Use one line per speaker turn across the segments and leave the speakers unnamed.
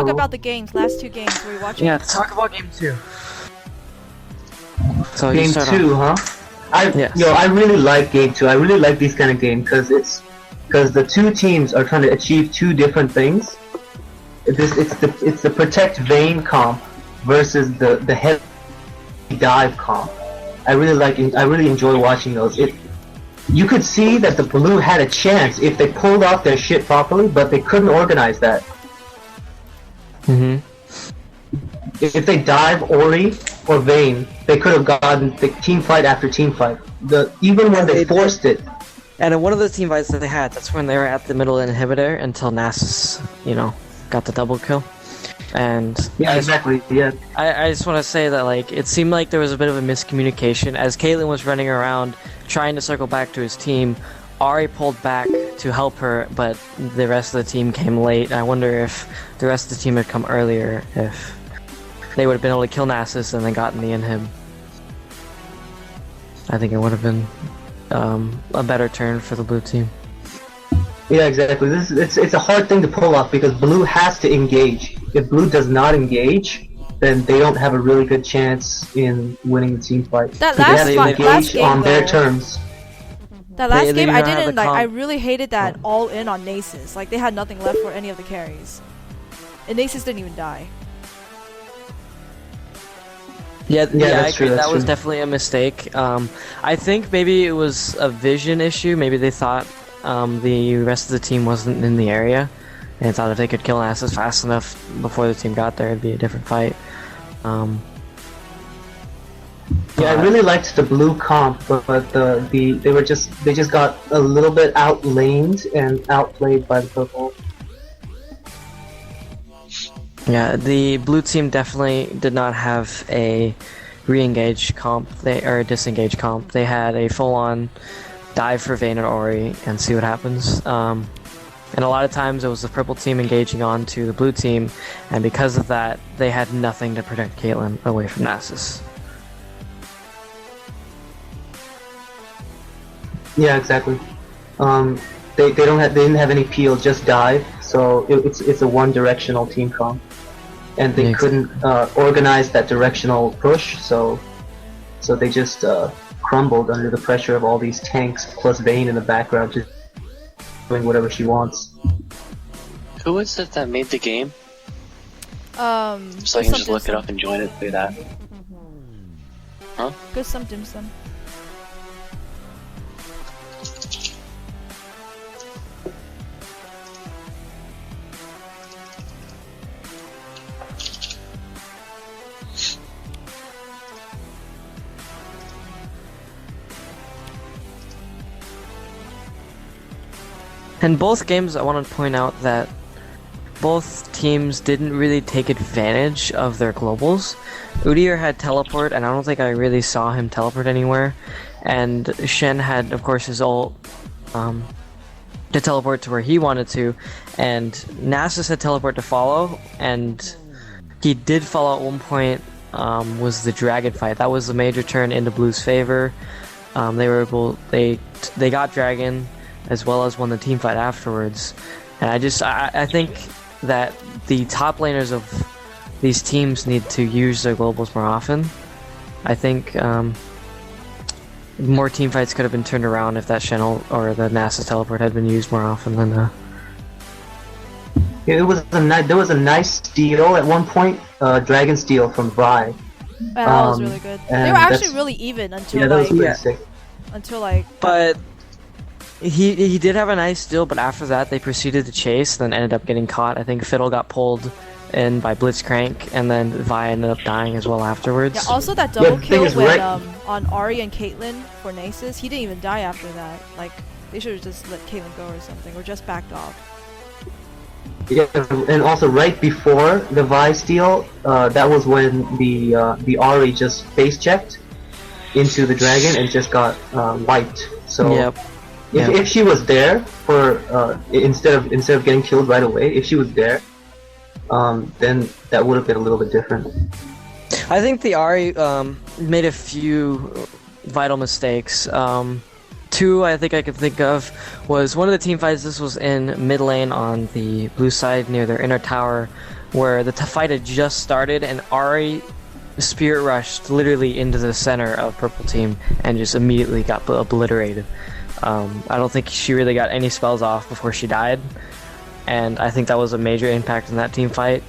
talk about the games, last 2 games. Were you watching?
Yeah, let's talk about game 2. So
Game 2, huh? I really like game 2. I really like these kind of games because the two teams are trying to achieve 2 different things. It's the protect Vayne comp versus the heavy dive comp. I really enjoy watching those. You could see that the blue had a chance if they pulled off their shit properly, but they couldn't organize that. If they dive Ori or Vayne, they could have gotten the team fight after team fight. Even when they forced it.
And in one of the team fights that they had, that's when they were at the middle inhibitor until Nasus, got the double kill. And
yeah, exactly. Yeah.
I just want to say that it seemed like there was a bit of a miscommunication as Caitlyn was running around trying to circle back to his team. Ari pulled back to help her, but the rest of the team came late. I wonder if the rest of the team had come earlier, if they would have been able to kill Nasus and then gotten the inhib. I think it would have been a better turn for the blue team.
Yeah, exactly. It's a hard thing to pull off because blue has to engage. If blue does not engage, then they don't have a really good chance in winning the team fight.
That
they have to engage
game,
on their
though.
terms.
That last game, I didn't like. I really hated that all in on Nasus. Like they had nothing left for any of the carries, and Nasus didn't even die.
Yeah, I agree.
True,
that was definitely a mistake. I think maybe it was a vision issue. Maybe they thought the rest of the team wasn't in the area, and thought if they could kill Nasus fast enough before the team got there, it'd be a different fight.
Yeah, I really liked the blue comp, but they just got a little bit outlaned and outplayed by the purple.
Yeah, the blue team definitely did not have a re-engage comp, or a disengage comp. They had a full-on dive for Vayne and Ori and see what happens. And a lot of times it was the purple team engaging onto the blue team, and because of that, they had nothing to protect Caitlyn away from Nasus.
Yeah, exactly. They didn't have any peel, just dive. So it's a one-directional team comp, and they couldn't organize that directional push. So they just crumbled under the pressure of all these tanks plus Vayne in the background, just doing whatever she wants.
Who was it that made the game? So I can just look it up and join it through that. Huh?
Good some dim sum.
In both games, I want to point out that both teams didn't really take advantage of their globals. Udyr had teleport, and I don't think I really saw him teleport anywhere. And Shen had, of course, his ult to teleport to where he wanted to. And Nasus had teleport to follow, and he did follow at one point, was the dragon fight. That was the major turn into Blue's favor. They got dragon, as well as won the team fight afterwards. And I think that the top laners of these teams need to use their globals more often. I think more team fights could have been turned around if that channel or the Nasus teleport had been used more often than
there was a nice steal at one point, dragon steal from Vi.
That was really good. They were actually really even until
But he did have a nice steal, but after that they proceeded to chase, then ended up getting caught. I think Fiddle got pulled in by Blitzcrank, and then Vi ended up dying as well afterwards.
Yeah, also that double kill when, on Ari and Caitlyn for Nasus, he didn't even die after that. Like, they should have just let Caitlyn go or something, or just backed off.
Yeah, and also right before the Vi steal, that was when the Ari just face checked into the dragon and just got wiped. So if she was there for instead of getting killed right away, if she was there, then that would have been a little bit different.
I think the Ari made a few vital mistakes. Two I think I could think of was one of the team fights. This was in mid lane on the blue side near their inner tower. where the fight had just started and Ari spirit rushed literally into the center of purple team and just immediately got obliterated. I don't think she really got any spells off before she died, and I think that was a major impact in that team fight.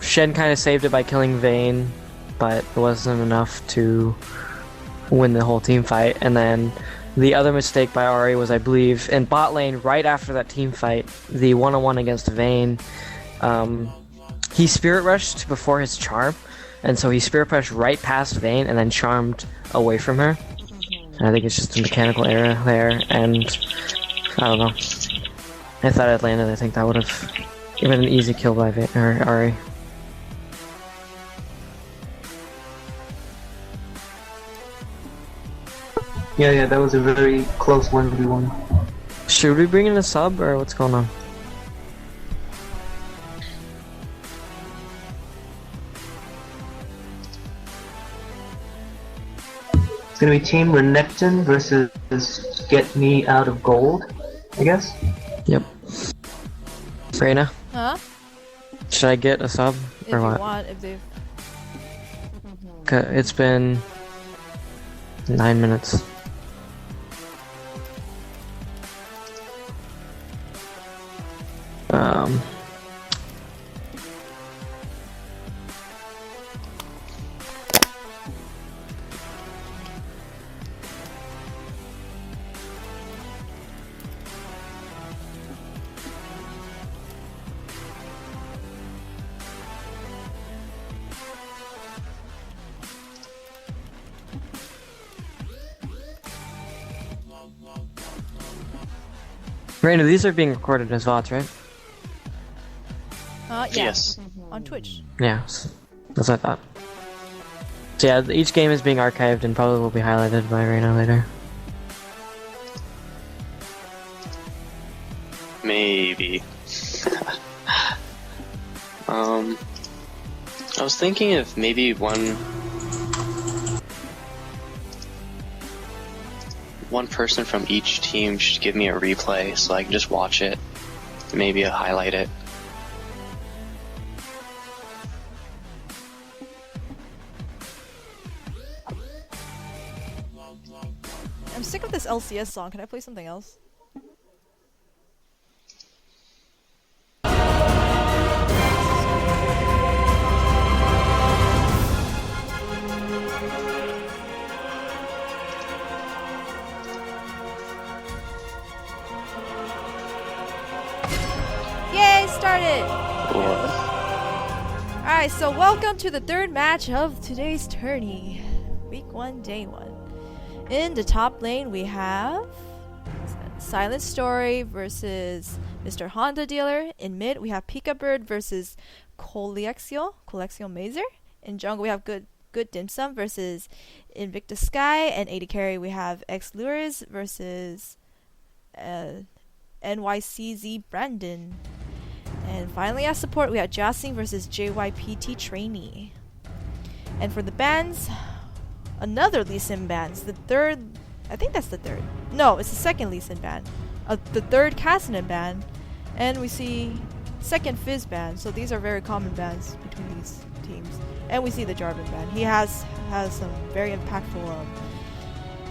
Shen kind of saved it by killing Vayne, but it wasn't enough to win the whole team fight. And then the other mistake by Ari was, I believe, in bot lane right after that team fight, the one-on-one against Vayne. He spirit rushed before his charm, and so he spirit rushed right past Vayne and then charmed away from her. And I think it's just a mechanical error there, and I don't know. If that had landed, I think that would have given an easy kill by Ari.
Yeah, that was a very close 1v1.
Should we bring in a sub, or what's going on?
It's gonna be Team Renekton versus Get Me Out of Gold, I guess?
Yep. Reina?
Huh?
Should I get a sub,
If
or
you
what?
want, if they've...
Okay, it's been 9 minutes. Reina, these are being recorded as VODs, right?
Yeah.
Yes.
On Twitch.
Yeah, that's what I thought. So yeah, each game is being archived and probably will be highlighted by Reina later.
Maybe. I was thinking if maybe one person from each team should give me a replay so I can just watch it, maybe highlight it.
I'm sick of this LCS song. Can I play something else? Yay, started! Alright, so welcome to the third match of today's tourney. Week 1, day 1. In the top lane, we have Silent Story versus Mr. Honda Dealer. In mid, we have Peekabird versus Colexial Mazer. In jungle, we have Good Dim Sum versus Invictus Sky. And AD carry, we have X Lures versus NYCZ Brandon. And finally, as support, we have Jossing versus JYPT Trainee. And for the bans, another Lee Sin bans. The third, I think that's the third. No, it's the second Lee Sin ban. The third Cassinan ban. And we see second Fizz ban. So these are very common bans between these teams. And we see the Jarvan ban. He has some very impactful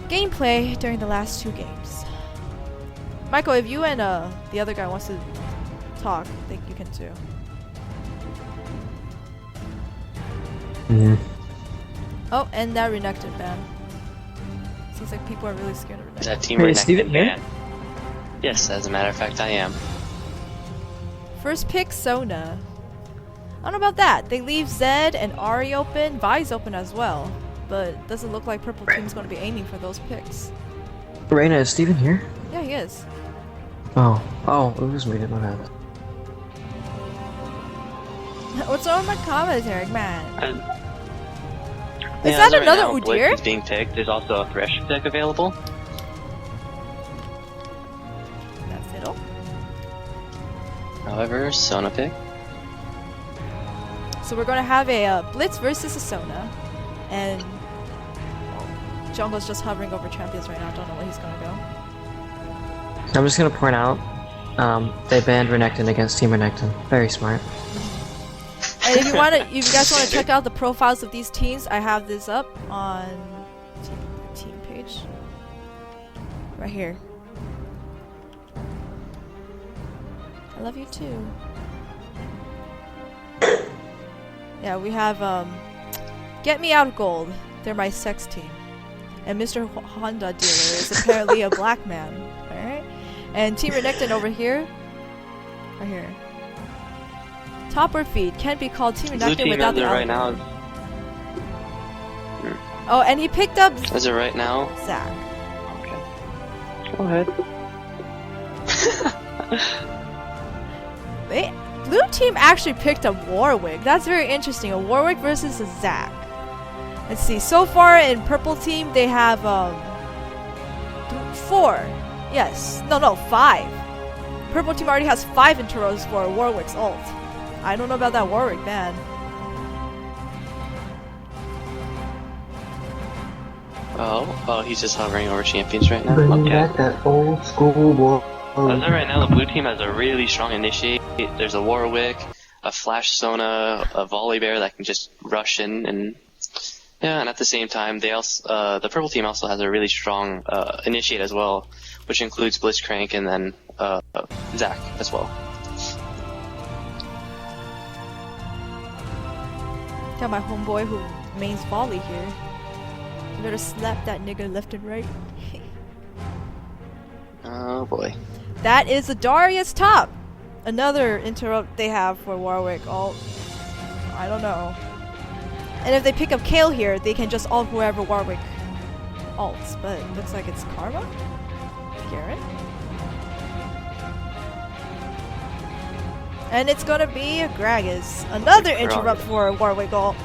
gameplay during the last 2 games. Michael, if you and the other guy wants to talk, I think you can too.
Mm-hmm.
Oh, and that Renekton ban. Seems like people are really scared of Renekton.
Is that Team
Wait, Steven
Renekton
here?
ban? Yes, as a matter of fact, I am.
First pick, Sona. I don't know about that. They leave Zed and Ari open, Vi's open as well. But doesn't look like Purple Team's going to be aiming for those picks.
Reina, is Steven here?
Yeah, he is.
Oh, it was muted, my bad.
What's wrong with my commentary, man? Is
Yeah,
that
as of
another
right now,
Udyr?
Blitz is being picked. There's also a Thresh pick available.
That's Fiddle.
However, Sona pick.
So we're going to have a Blitz versus a Sona. And Jungle's just hovering over champions right now. I don't know where he's going to go.
I'm just gonna point out they banned Renekton against Team Renekton. Very smart.
And if you guys want to check out the profiles of these teams, I have this up on team page. Right here. I love you too. Yeah, we have Get Me Out Gold. They're my sex team. And Mr. Honda Dealer is apparently a black man. Alright? And Team Renekton over here. Right here. Top or feed can't be called Team Renekton without the
right now.
Oh, and he picked up
Is it right now?
Zach.
Okay. Go ahead.
Blue team actually picked up Warwick. That's very interesting. A Warwick versus a Zach. Let's see. So far in purple team, they have 4. Yes. No, 5. Purple team already has 5 intros for Warwick's ult. I don't know about that Warwick ban.
Oh, he's just hovering over champions right now.
Bring
Okay.
back that old school war.
As of right now, the blue team has a really strong initiate. There's a Warwick, a Flash Sona, a Volibear that can just rush in, and yeah, and at the same time, they also the purple team also has a really strong initiate as well, which includes Blitzcrank and then Zac as well.
Got my homeboy who mains volley here. You better slap that nigga left and right.
Oh boy.
That is a Darius top. Another interrupt they have for Warwick ult. I don't know. And if they pick up Kale here, they can just ult whoever Warwick ults. But it looks like it's Karma? Garen? And it's gonna be a Gragas. Another interrupt for Warwick ult.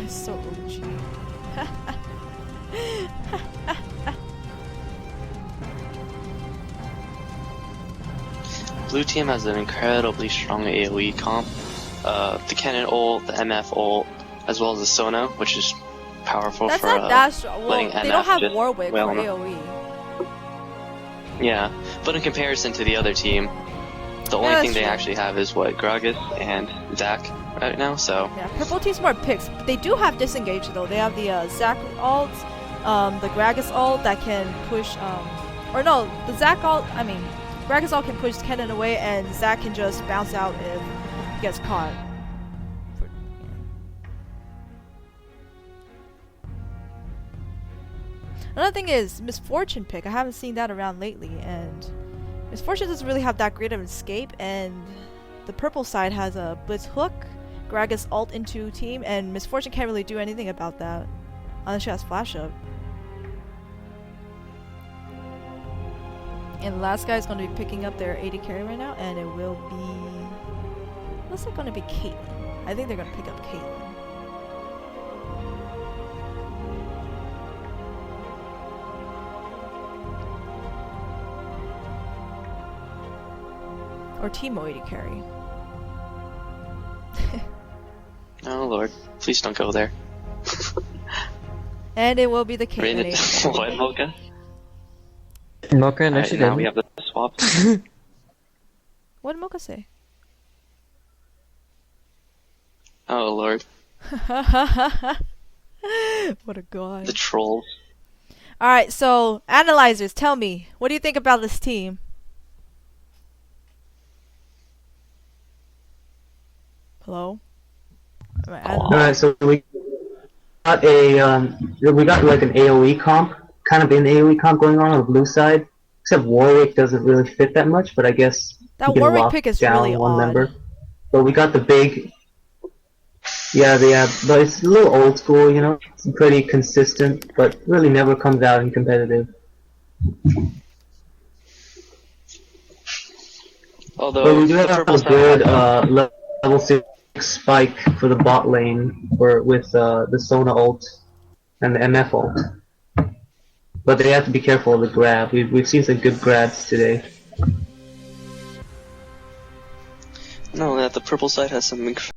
So OG.
Blue team has an incredibly strong AoE comp. The Cannon ult, the MF ult, as well as the Sona, which is powerful.
That's
for
not that strong. Well,
letting
they
MF
don't have
just
Warwick
wail
for
on
AoE.
Yeah, but in comparison to the other team, the only thing they actually have is what, Gragas and Zac right now, so.
Yeah, purple team's more picks. They do have disengage though. They have the Zac ult, the Gragas ult that can push, or no, the Zac ult, Gragas ult can push Kennen away and Zac can just bounce out if he gets caught. Another thing is Misfortune pick. I haven't seen that around lately, and Misfortune doesn't really have that great of an escape, and the purple side has a Blitz hook, Gragas ult into team, and Misfortune can't really do anything about that unless she has flash up. And the last guy is going to be picking up their AD carry right now, and it will be... looks like going to be Caitlyn. I think they're going to pick up Caitlyn. Or Teemo AD carry.
Oh lord, please don't go there.
And it will be the Caitlyn AD.
What, Mocha?
Mocha, no, she
now
didn't.
we have the swap.
What did Mocha say?
Oh lord.
What a god.
The trolls.
Alright, so, analyzers, tell me, what do you think about this team? Hello?
Alright, so we got like an AoE comp, kind of an AoE comp going on the blue side. Except Warwick doesn't really fit that much, but I guess
that Warwick pick is really
one
odd.
member. But we got the big, but it's a little old school, you know. It's pretty consistent, but really never comes out in competitive.
Although
but we do have a good level 6 spike for the bot lane with the Sona ult and the MF ult. But they have to be careful of the grab. We've seen some good grabs today.
No, that the purple side has some